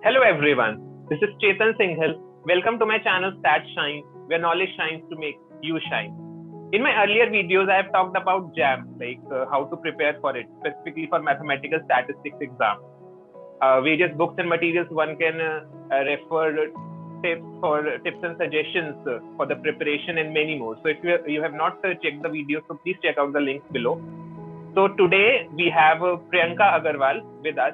Hello everyone, this is Chetan Singhal. Welcome to my channel Stat Shine, where knowledge shines to make you shine. In my earlier videos, I have talked about JAM, how to prepare for it, specifically for mathematical statistics exam. Various books and materials one can refer tips and suggestions for the preparation and many more. So if you have not checked the video, so please check out the links below. So today we have Priyanka Agarwal with us.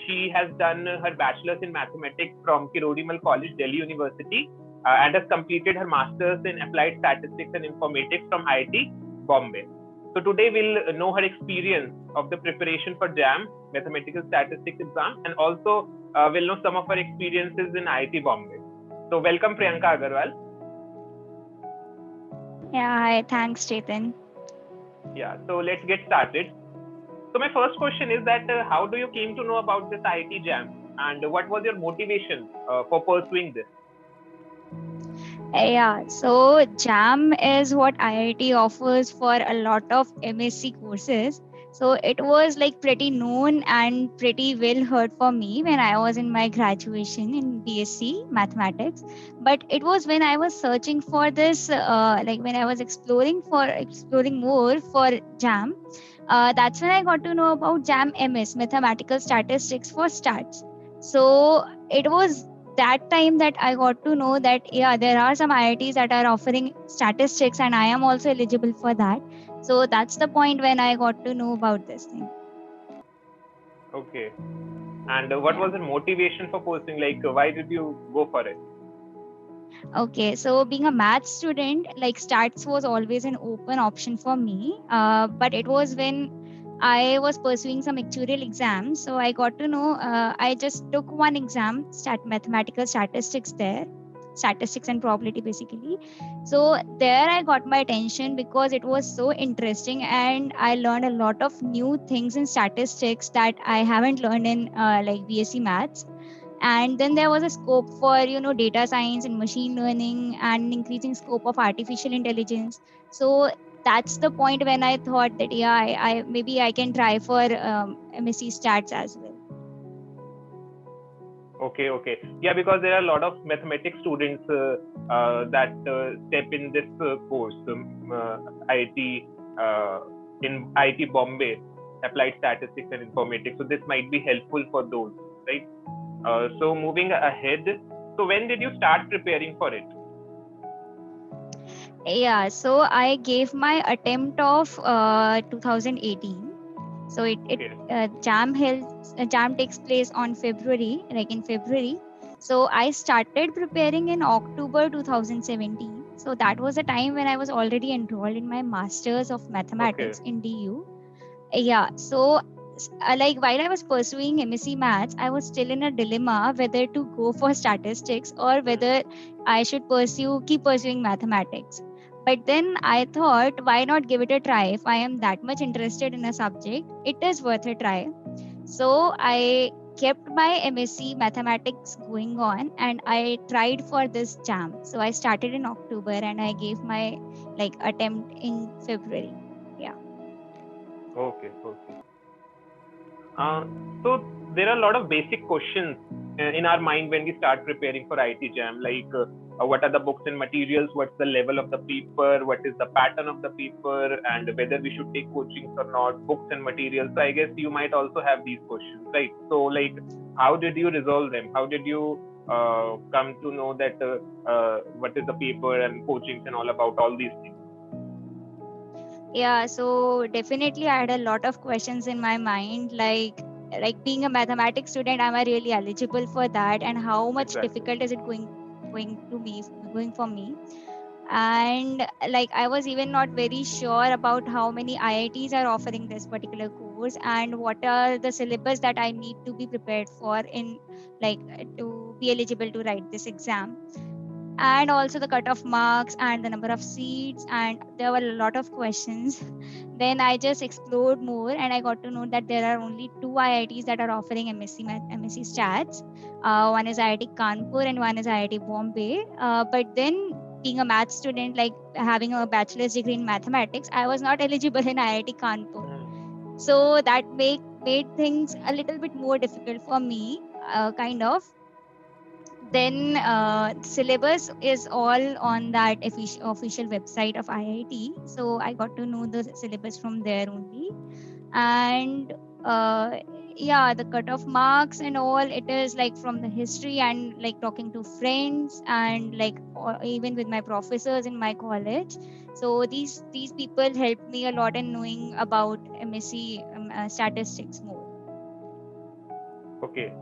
She has done her bachelor's in mathematics from Kirodimal College, Delhi University, and has completed her master's in applied statistics and informatics from IIT Bombay. So today we'll know her experience of the preparation for JAM, Mathematical Statistics exam, and also we'll know some of her experiences in IIT Bombay. So welcome Priyanka Agarwal. Yeah, hi, thanks Chetan. Yeah, so let's get started. So my first question is that how do you came to know about this IIT JAM and what was your motivation for pursuing this? Yeah, so JAM is what IIT offers for a lot of MSc courses. So it was like pretty known and pretty well heard for me when I was in my graduation in BSc Mathematics. But it was when I was searching for this, when I was exploring more for JAM, that's when I got to know about JAM MS, Mathematical Statistics for Stats. So it was that time that I got to know that there are some IITs that are offering statistics and I am also eligible for that. So that's the point when I got to know about this thing. Okay. And what was the motivation for pursuing? Why did you go for it? Okay, so being a math student, like stats was always an open option for me. But it was when I was pursuing some actuarial exams. So I got to know, I just took one exam, mathematical statistics there, statistics and probability basically. So there I got my attention because it was so interesting and I learned a lot of new things in statistics that I haven't learned in BSc maths. And then there was a scope for data science and machine learning and increasing scope of artificial intelligence. So that's the point when I thought that I maybe I can try for MSc stats as well. Okay. Yeah, because there are a lot of mathematics students that step in this course, IIT in IIT Bombay, Applied Statistics and Informatics. So this might be helpful for those, right? So moving ahead, so when did you start preparing for it? Yeah, so I gave my attempt of 2018. So JAM takes place on February, like in February. So I started preparing in October 2017. So that was a time when I was already enrolled in my Masters of Mathematics in DU. Yeah, so while I was pursuing MSc Maths, I was still in a dilemma whether to go for statistics or whether I should keep pursuing mathematics. But then I thought, why not give it a try? If I am that much interested in a subject, it is worth a try. So I kept my MSc Mathematics going on and I tried for this JAM. So I started in October and I gave my attempt in February. Yeah. Okay. So there are a lot of basic questions in our mind when we start preparing for IIT JAM, what are the books and materials, what's the level of the paper, what is the pattern of the paper, and whether we should take coachings or not, books and materials. So I guess you might also have these questions, right? So how did you resolve them? How did you come to know that what is the paper and coachings and all about all these things? Yeah, so definitely I had a lot of questions in my mind, like being a mathematics student, am I really eligible for that, and how much difficult is it going for me? And I was even not very sure about how many IITs are offering this particular course and what are the syllabus that I need to be prepared for in to be eligible to write this exam, and also the cutoff marks and the number of seats, and there were a lot of questions. Then I just explored more and I got to know that there are only two IITs that are offering MSc Stats. One is IIT Kanpur and one is IIT Bombay. But then being a math student, having a bachelor's degree in mathematics, I was not eligible in IIT Kanpur. So that made things a little bit more difficult for me. kind of. Then syllabus is all on that official website of IIT. So I got to know the syllabus from there only. And uh, yeah, the cutoff marks and all, it is like from the history and like talking to friends and like even with my professors in my college. So these people helped me a lot in knowing about MSc statistics more. Okay.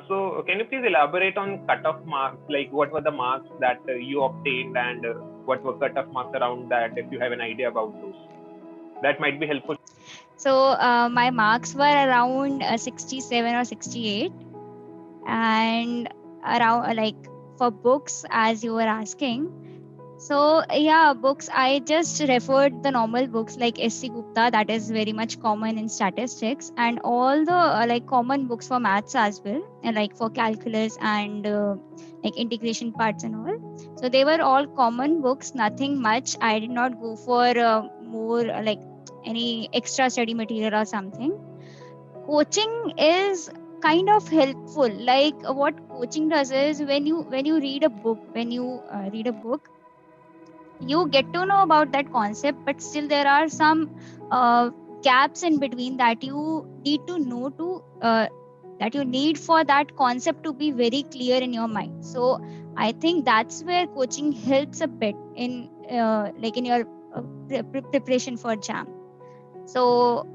So can you please elaborate on cutoff marks? Like what were the marks that you obtained, and what were cutoff marks around that, if you have an idea about those? That might be helpful. So my marks were around 67 or 68, and around like for books, as you were asking. So yeah, books, I just referred the normal books like SC Gupta, that is very much common in statistics, and all the like common books for maths as well, and like for calculus and like integration parts and all. So they were all common books, nothing much. I did not go for more like any extra study material or something. Coaching is kind of helpful. Like what coaching does is when you read a book, when you read a book, you get to know about that concept, but still there are some uh, gaps in between that you need to know to that you need for that concept to be very clear in your mind. So I think that's where coaching helps a bit in like in your preparation for jam. So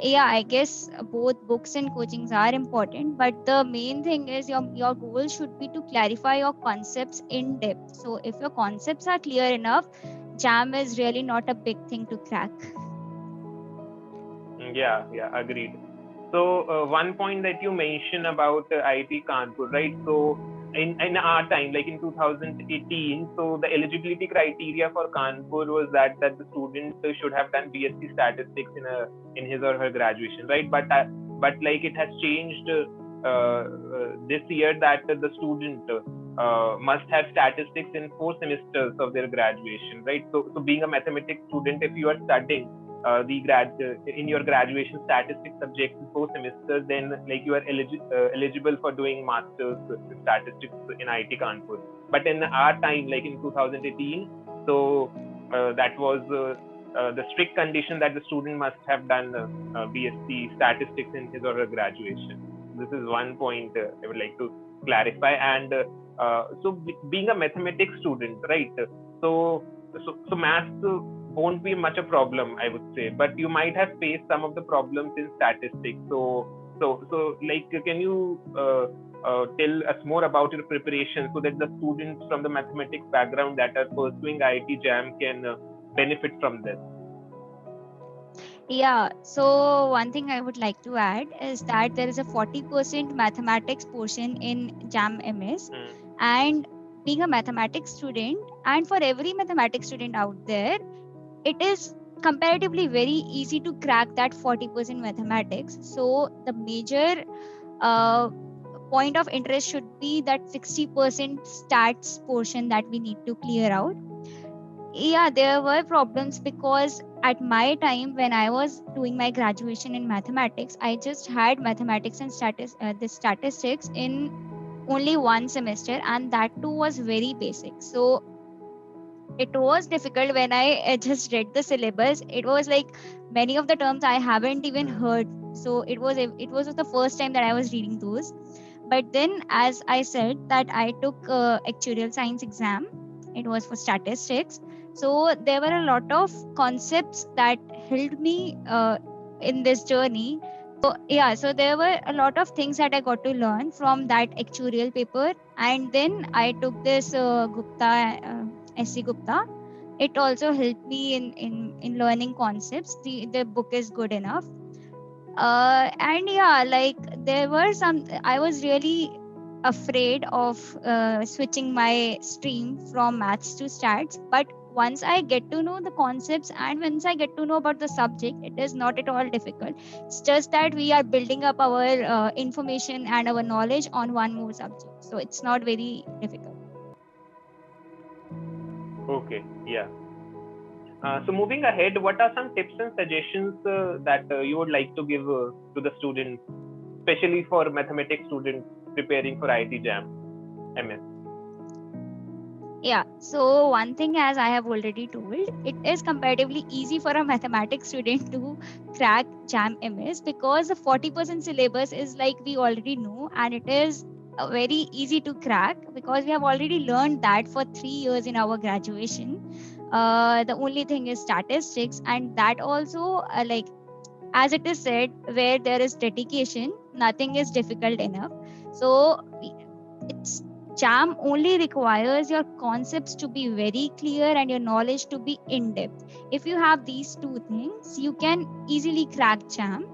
yeah, I guess both books and coachings are important, but the main thing is your goal should be to clarify your concepts in depth. So if your concepts are clear enough, jam is really not a big thing to crack. Yeah, yeah, agreed. So one point that you mentioned about IIT Kanpur, right? So in our time, like in 2018, so the eligibility criteria for Kanpur was that the student should have done BSc statistics in his or her graduation, right? But like it has changed this year that the student must have statistics in 4 semesters of their graduation, right? So being a mathematics student, if you are studying in your graduation statistics subject in 4 semesters, then like you are eligible for doing masters in statistics in IIT Kanpur. But in our time, like in 2018, so that was the strict condition that the student must have done BSc statistics in his or her graduation. This is one point I would like to clarify. And so being a mathematics student, right? So maths won't be much a problem, I would say, but you might have faced some of the problems in statistics. So like, can you tell us more about your preparation so that the students from the mathematics background that are pursuing IIT JAM can benefit from this? Yeah, so one thing I would like to add is that there is a 40% mathematics portion in JAM MS, and being a mathematics student, and for every mathematics student out there, it is comparatively very easy to crack that 40% mathematics. So the major uh, point of interest should be that 60% stats portion that we need to clear out. Yeah, there were problems because at my time when I was doing my graduation in mathematics, I just had mathematics and the statistics in only one semester, and that too was very basic. So it was difficult when I just read the syllabus. It was like many of the terms I haven't even heard. So it was the first time that I was reading those. But then, as I said, that I took actuarial science exam. It was for statistics. So there were a lot of concepts that helped me in this journey. So yeah, so there were a lot of things that I got to learn from that actuarial paper, and then I took this Gupta. SC Gupta. It also helped me in learning concepts. The book is good enough. And yeah, like there were some. I was really afraid of switching my stream from maths to stats, but once I get to know the concepts and once I get to know about the subject, it is not at all difficult. It's just that we are building up our information and our knowledge on one more subject, so it's not very difficult. Okay, yeah. So moving ahead, what are some tips and suggestions that you would like to give to the students especially for mathematics students preparing for IIT JAM MS? Yeah, so one thing, as I have already told, it is comparatively easy for a mathematics student to crack JAM MS because the 40% syllabus is like we already know, and it is very easy to crack because we have already learned that for 3 years in our graduation. The only thing is statistics, and that also, like as it is said, where there is dedication, nothing is difficult enough. So it's JAM only requires your concepts to be very clear and your knowledge to be in depth. If you have these two things, you can easily crack JAM.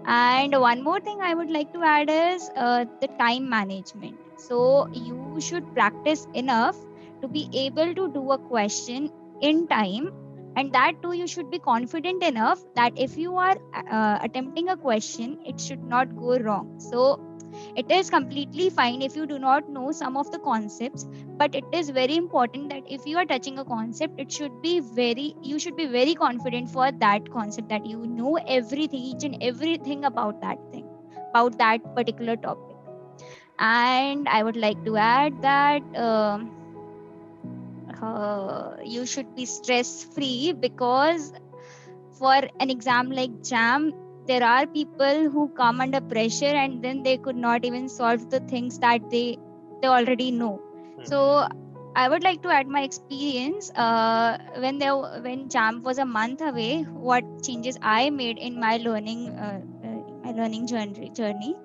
And one more thing I would like to add is the time management. So you should practice enough to be able to do a question in time, and that too you should be confident enough that if you are attempting a question, it should not go wrong. So it is completely fine if you do not know some of the concepts, but it is very important that if you are touching a concept, you should be very confident for that concept, that you know everything, each and everything about that thing, about that particular topic. And I would like to add that you should be stress free, because for an exam like JAM, there are people who come under pressure and then they could not even solve the things that they already know. So I would like to add my experience when JAM was a month away, what changes I made in my learning journey.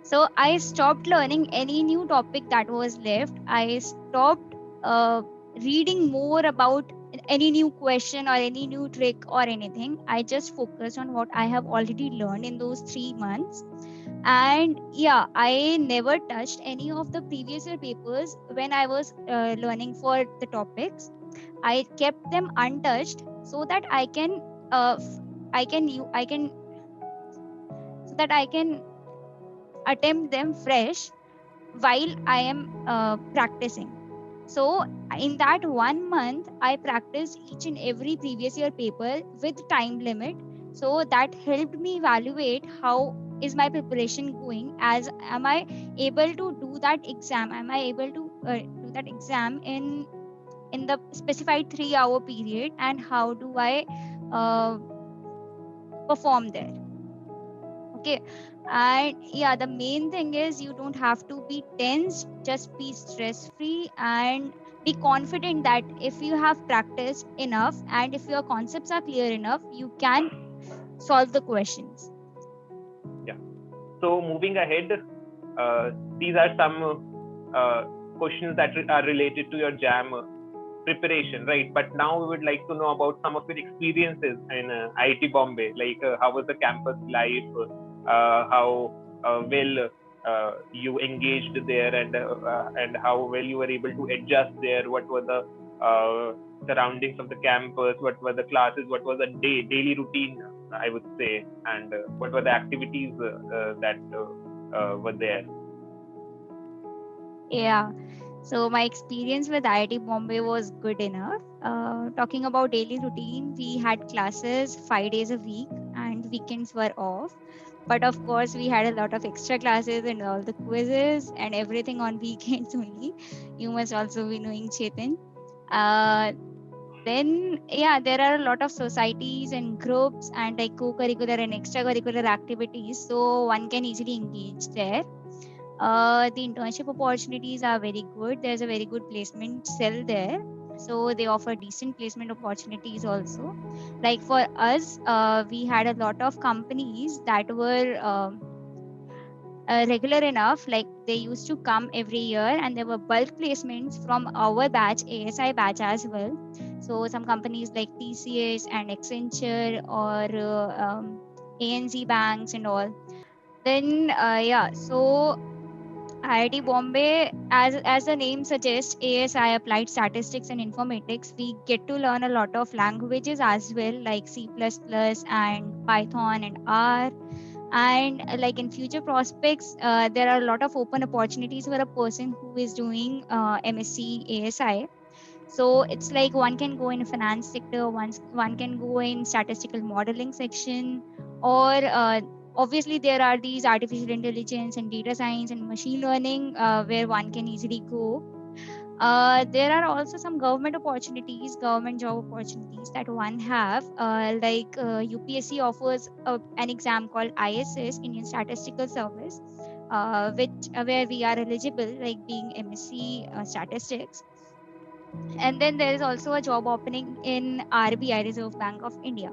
So I stopped learning any new topic that was left. I stopped reading more about any new question or any new trick or anything. I just focused on what I have already learned in those 3 months. And yeah, I never touched any of the previous year papers when I was learning for the topics. I kept them untouched so that I can I can you I can so that I can attempt them fresh while I am practicing. So in that 1 month, I practiced each and every previous year paper with time limit. So that helped me evaluate how is my preparation going, as am I able to do that exam? Am I able to do that exam in the specified 3 hour period, and how do I uh, perform there? Okay. And yeah, the main thing is you don't have to be tense, just be stress free and be confident that if you have practiced enough and if your concepts are clear enough, you can solve the questions. Yeah. So moving ahead, these are some questions that are related to your JAM preparation, right? But now we would like to know about some of your experiences in IIT Bombay. Like, how was the campus life? How well you engaged there, and how well you were able to adjust there? What were the surroundings of the campus? What were the classes? What was the daily routine, I would say, and what were the activities that were there? Yeah. So my experience with IIT Bombay was good enough. Talking about daily routine, we had classes 5 days a week and weekends were off. But of course, we had a lot of extra classes and all the quizzes and everything on weekends only. You must also be knowing, Chetan. Uh, then, yeah, there are a lot of societies and groups and like co-curricular and extracurricular activities. So one can easily engage there. The internship opportunities are very good. There's a very good placement cell there. So they offer decent placement opportunities also. Like for us, we had a lot of companies that were regular enough. Like they used to come every year, and there were bulk placements from our batch, ASI batch as well. So some companies like TCS and Accenture or ANZ banks and all. Then yeah, so IIT Bombay, as the name suggests, ASI, Applied Statistics and Informatics, we get to learn a lot of languages as well, like C++ and Python and R. And like in future prospects, there are a lot of open opportunities for a person who is doing MSc ASI. So it's like one can go in finance sector, one can go in statistical modeling section, or Obviously, there are these artificial intelligence and data science and machine learning where one can easily go. There are also some government opportunities, government job opportunities that one have. Like UPSC offers an exam called ISS, Indian Statistical Service, which where we are eligible, like being MSc Statistics. And then there is also a job opening in RBI, Reserve Bank of India.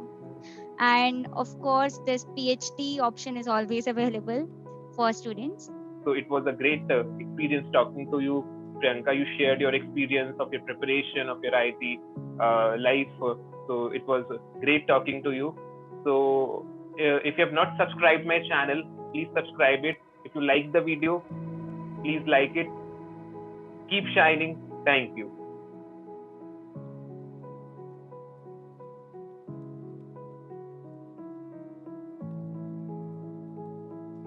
And of course, this PhD option is always available for students. So it was a great experience talking to you, Priyanka. You shared your experience of your preparation of your IT life. So it was great talking to you. So if you have not subscribed my channel, please subscribe it. If you like the video, please like it. Keep shining. Thank you.